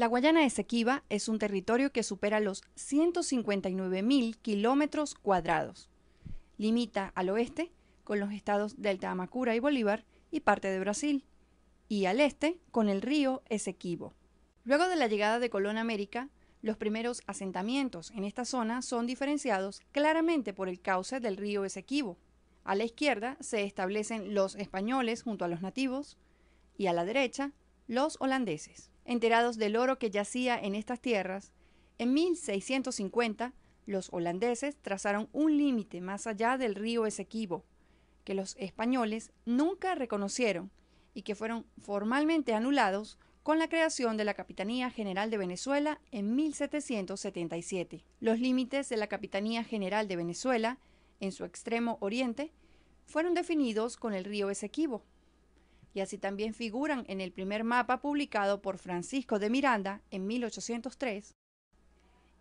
La Guayana Esequiba es un territorio que supera los 159.000 kilómetros cuadrados. Limita al oeste con los estados Delta Amacura y Bolívar y parte de Brasil, y al este con el río Esequibo. Luego de la llegada de Colón a América, los primeros asentamientos en esta zona son diferenciados claramente por el cauce del río Esequibo. A la izquierda se establecen los españoles junto a los nativos y a la derecha los holandeses. Enterados del oro que yacía en estas tierras, en 1650 los holandeses trazaron un límite más allá del río Esequibo, que los españoles nunca reconocieron y que fueron formalmente anulados con la creación de la Capitanía General de Venezuela en 1777. Los límites de la Capitanía General de Venezuela, en su extremo oriente, fueron definidos con el río Esequibo, y así también figuran en el primer mapa publicado por Francisco de Miranda en 1803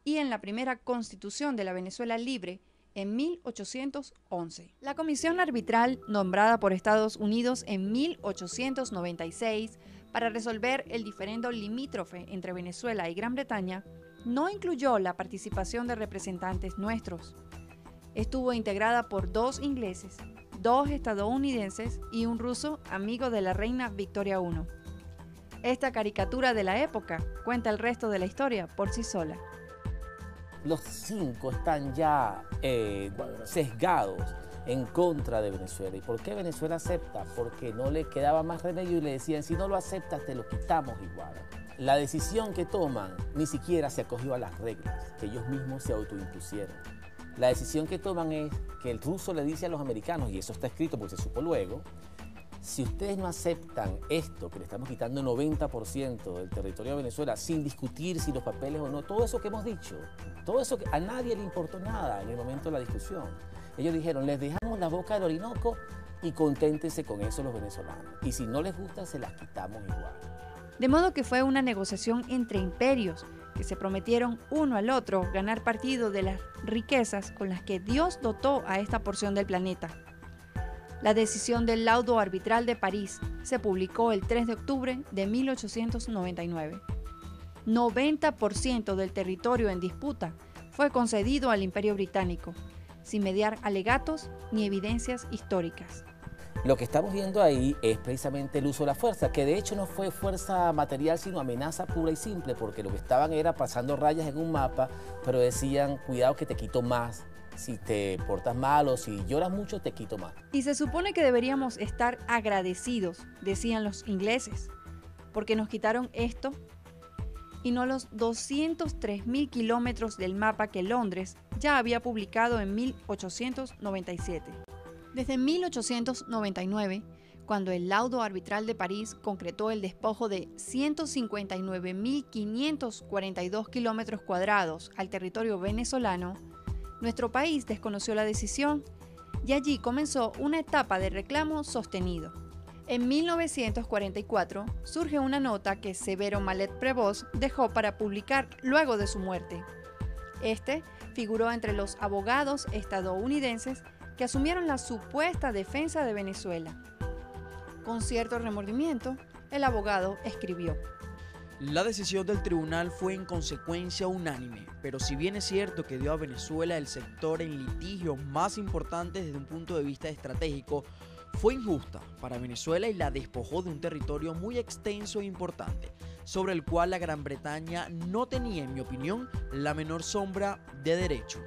y en la primera Constitución de la Venezuela Libre en 1811. La Comisión Arbitral, nombrada por Estados Unidos en 1896 para resolver el diferendo limítrofe entre Venezuela y Gran Bretaña, no incluyó la participación de representantes nuestros. Estuvo integrada por 2 ingleses, 2 estadounidenses y un ruso amigo de la reina Victoria I. Esta caricatura de la época cuenta el resto de la historia por sí sola. Los 5 están ya sesgados en contra de Venezuela. ¿Y por qué Venezuela acepta? Porque no le quedaba más remedio y le decían, si no lo aceptas te lo quitamos igual. La decisión que toman ni siquiera se acogió a las reglas que ellos mismos se autoimpusieron. La decisión que toman es que el ruso le dice a los americanos, y eso está escrito porque se supo luego, si ustedes no aceptan esto, que le estamos quitando el 90% del territorio de Venezuela, sin discutir si los papeles o no, todo eso que hemos dicho, todo eso que a nadie le importó nada en el momento de la discusión. Ellos dijeron, les dejamos la boca del Orinoco y conténtense con eso los venezolanos. Y si no les gusta, se las quitamos igual. De modo que fue una negociación entre imperios que se prometieron uno al otro ganar partido de las riquezas con las que Dios dotó a esta porción del planeta. La decisión del laudo arbitral de París se publicó el 3 de octubre de 1899. 90% del territorio en disputa fue concedido al Imperio Británico, sin mediar alegatos ni evidencias históricas. Lo que estamos viendo ahí es precisamente el uso de la fuerza, que de hecho no fue fuerza material, sino amenaza pura y simple, porque lo que estaban era pasando rayas en un mapa, pero decían, cuidado que te quito más, si te portas mal o si lloras mucho, te quito más. Y se supone que deberíamos estar agradecidos, decían los ingleses, porque nos quitaron esto y no los 203.000 kilómetros del mapa que Londres ya había publicado en 1897. Desde 1899, cuando el laudo arbitral de París concretó el despojo de 159.542 kilómetros cuadrados al territorio venezolano, nuestro país desconoció la decisión y allí comenzó una etapa de reclamo sostenido. En 1944 surge una nota que Severo Mallet-Prevost dejó para publicar luego de su muerte. Este figuró entre los abogados estadounidenses que asumieron la supuesta defensa de Venezuela. Con cierto remordimiento, el abogado escribió: La decisión del tribunal fue en consecuencia unánime, pero si bien es cierto que dio a Venezuela el sector en litigios más importantes desde un punto de vista estratégico, fue injusta para Venezuela y la despojó de un territorio muy extenso e importante, sobre el cual la Gran Bretaña no tenía, en mi opinión, la menor sombra de derecho.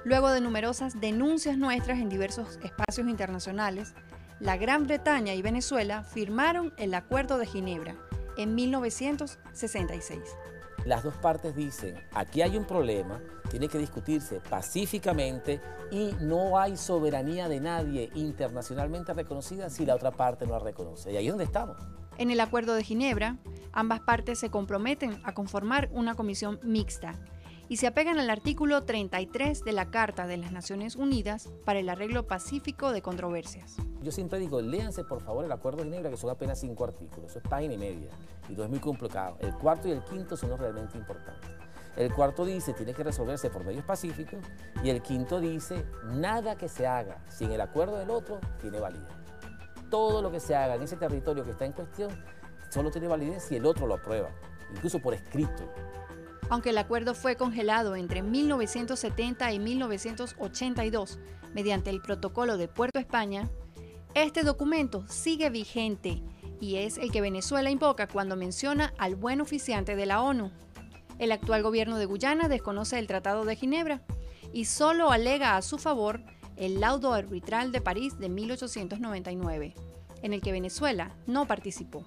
Luego de numerosas denuncias nuestras en diversos espacios internacionales, la Gran Bretaña y Venezuela firmaron el Acuerdo de Ginebra en 1966. Las dos partes dicen, aquí hay un problema, tiene que discutirse pacíficamente y no hay soberanía de nadie internacionalmente reconocida si la otra parte no la reconoce. Y ahí es donde estamos. En el Acuerdo de Ginebra, ambas partes se comprometen a conformar una comisión mixta y se apegan al artículo 33 de la Carta de las Naciones Unidas para el arreglo pacífico de controversias. Yo siempre digo, léanse por favor el Acuerdo de Ginebra, que son apenas 5 artículos, eso es página y media, y no es muy complicado. El cuarto y el quinto son los realmente importantes. El cuarto dice, tiene que resolverse por medios pacíficos, y el quinto dice, nada que se haga sin el acuerdo del otro tiene validez. Todo lo que se haga en ese territorio que está en cuestión solo tiene validez si el otro lo aprueba. incluso por escrito. Aunque el acuerdo fue congelado entre 1970 y 1982 mediante el Protocolo de Puerto España, este documento sigue vigente y es el que Venezuela invoca cuando menciona al buen oficiante de la ONU. El actual gobierno de Guyana desconoce el Tratado de Ginebra y solo alega a su favor el laudo arbitral de París de 1899, en el que Venezuela no participó.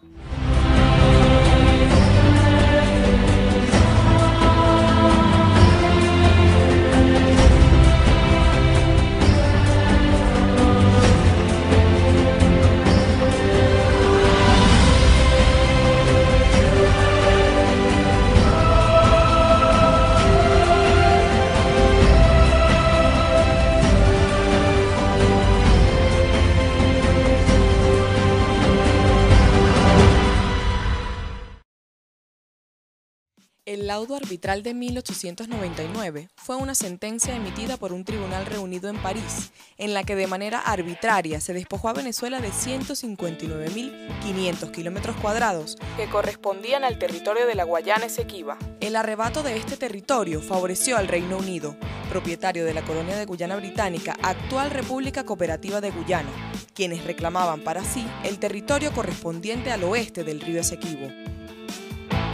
El laudo arbitral de 1899 fue una sentencia emitida por un tribunal reunido en París, en la que de manera arbitraria se despojó a Venezuela de 159.500 kilómetros cuadrados que correspondían al territorio de la Guayana Esequiba. El arrebato de este territorio favoreció al Reino Unido, propietario de la colonia de Guyana Británica, actual República Cooperativa de Guyana, quienes reclamaban para sí el territorio correspondiente al oeste del río Esequibo.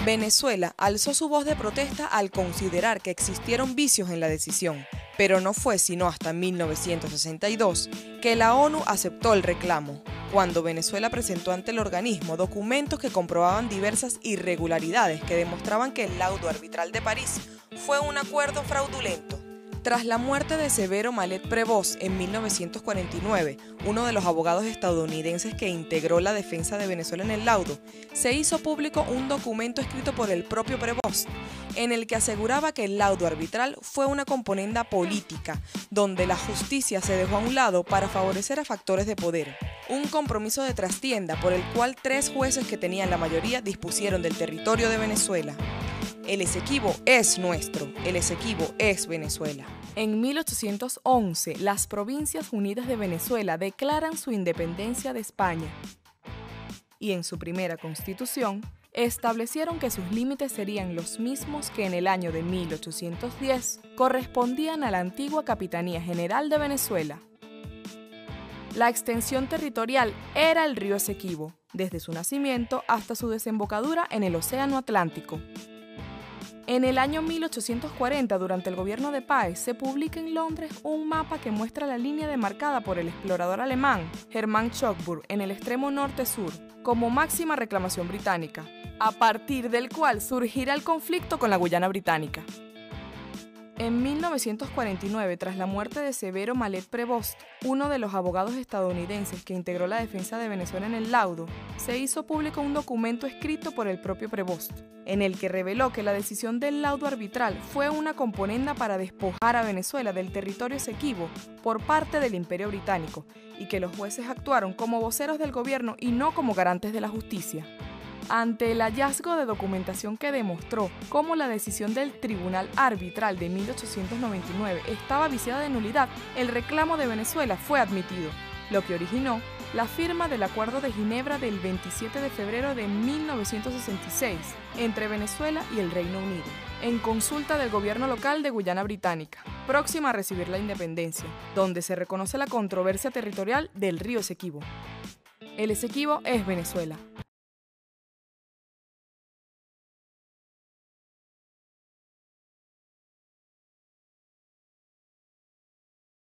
Venezuela alzó su voz de protesta al considerar que existieron vicios en la decisión, pero no fue sino hasta 1962 que la ONU aceptó el reclamo, cuando Venezuela presentó ante el organismo documentos que comprobaban diversas irregularidades que demostraban que el laudo arbitral de París fue un acuerdo fraudulento. Tras la muerte de Severo Malet-Prevost en 1949, uno de los abogados estadounidenses que integró la defensa de Venezuela en el laudo, se hizo público un documento escrito por el propio Prevost, en el que aseguraba que el laudo arbitral fue una componenda política, donde la justicia se dejó a un lado para favorecer a factores de poder. Un compromiso de trastienda por el cual 3 jueces que tenían la mayoría dispusieron del territorio de Venezuela. El Esequibo es nuestro, el Esequibo es Venezuela. En 1811, las Provincias Unidas de Venezuela declaran su independencia de España y en su primera constitución establecieron que sus límites serían los mismos que en el año de 1810 correspondían a la antigua Capitanía General de Venezuela. La extensión territorial era el río Esequibo, desde su nacimiento hasta su desembocadura en el Océano Atlántico. En el año 1840, durante el gobierno de Páez, se publica en Londres un mapa que muestra la línea demarcada por el explorador alemán Hermann Cockburn en el extremo norte-sur, como máxima reclamación británica, a partir del cual surgirá el conflicto con la Guyana Británica. En 1949, tras la muerte de Severo Malet-Prevost, uno de los abogados estadounidenses que integró la defensa de Venezuela en el laudo, se hizo público un documento escrito por el propio Prevost, en el que reveló que la decisión del laudo arbitral fue una componenda para despojar a Venezuela del territorio Esequibo por parte del Imperio Británico, y que los jueces actuaron como voceros del gobierno y no como garantes de la justicia. Ante el hallazgo de documentación que demostró cómo la decisión del Tribunal Arbitral de 1899 estaba viciada de nulidad, el reclamo de Venezuela fue admitido, lo que originó la firma del Acuerdo de Ginebra del 27 de febrero de 1966 entre Venezuela y el Reino Unido, en consulta del gobierno local de Guyana Británica, próxima a recibir la independencia, donde se reconoce la controversia territorial del río Esequibo. El Esequibo es Venezuela.